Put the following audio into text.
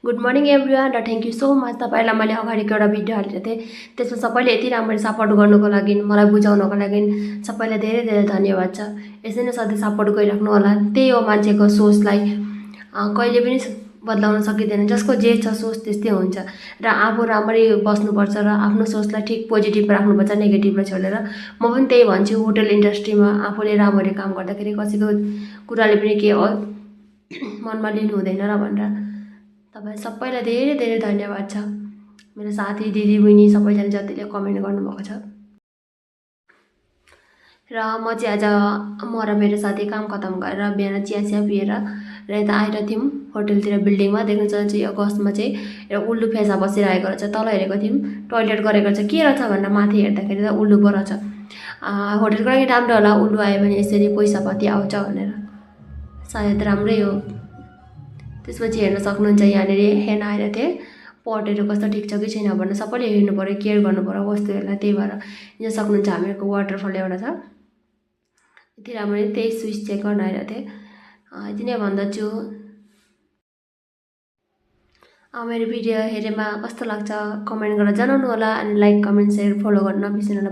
Good morning everyone र thank you so much. तपाईँलाई मैले अगाडिको एउटा भिडियो हालेको थिएँ, त्यसमा सबैले यति राम्ररी सपोर्ट गर्नुको लागि, मलाई बुझाउनको लागि सबैलाई धेरै धेरै धन्यवाद छ। यसै नै सधैँ सपोर्ट गरिराख्नु होला। त्यही हो मान्छेको सोचलाई कहिले पनि बदलाउन सकिँदैन। जसको जे छ सोच त्यस्तै हुन्छ र आफू राम्ररी बस्नुपर्छ र आफ्नो सोचलाई ठिक पोजिटिभ राख्नुपर्छ, नेगेटिभलाई छोडेर। म पनि त्यही भन्छु, होटल इन्डस्ट्रीमा आफूले राम्ररी काम गर्दाखेरि कसैको कुराले पनि के मनमा लिनु हुँदैन र भनेर तपाईँ सबैलाई धेरै धेरै धन्यवाद छ। मेरो साथी दिदी बहिनी सबैजना जतिले कमेन्ट गर्नुभएको छ। र म चाहिँ आज म र मेरो साथी काम खतम गरेर बिहान चिया पिएर र यता आएर थियौँ होटलतिर बिल्डिङमा। देख्न चाहन्छु यो गसमा चाहिँ एउटा उल्लु फेसा बसिरहेको रहेछ। तल हेरेको थियौँ टोइलेट गरेको रहेछ, के रहेछ भनेर माथि हेर्दाखेरि त उल्लु पो रहेछ। होटलको लागि राम्रो होला, उल्लु आयो भने यसरी पैसा पाति आउँछ भनेर, सायद राम्रै हो। त्यसपछि हेर्न सक्नुहुन्छ यहाँनिर हेर्न आएर थिएँ पटहरू कस्तो ठिक छ कि छैन भनेर सबैले हेर्नु पऱ्यो, केयर गर्नु पऱ्यो वस्तुहरूलाई। त्यही भएर यहाँ सक्नुहुन्छ हामीहरूको वाटरफल एउटा छ, यति राम्ररी त्यही स्विच चेक गर्न आएर थिएँ। यति नै भन्दछु। मेरो भिडियो हेरेमा कस्तो लाग्छ कमेन्ट गरेर जनाउनु होला, अनि लाइक कमेन्ट सेयर फलो गर्न नबिर्सिनु होला।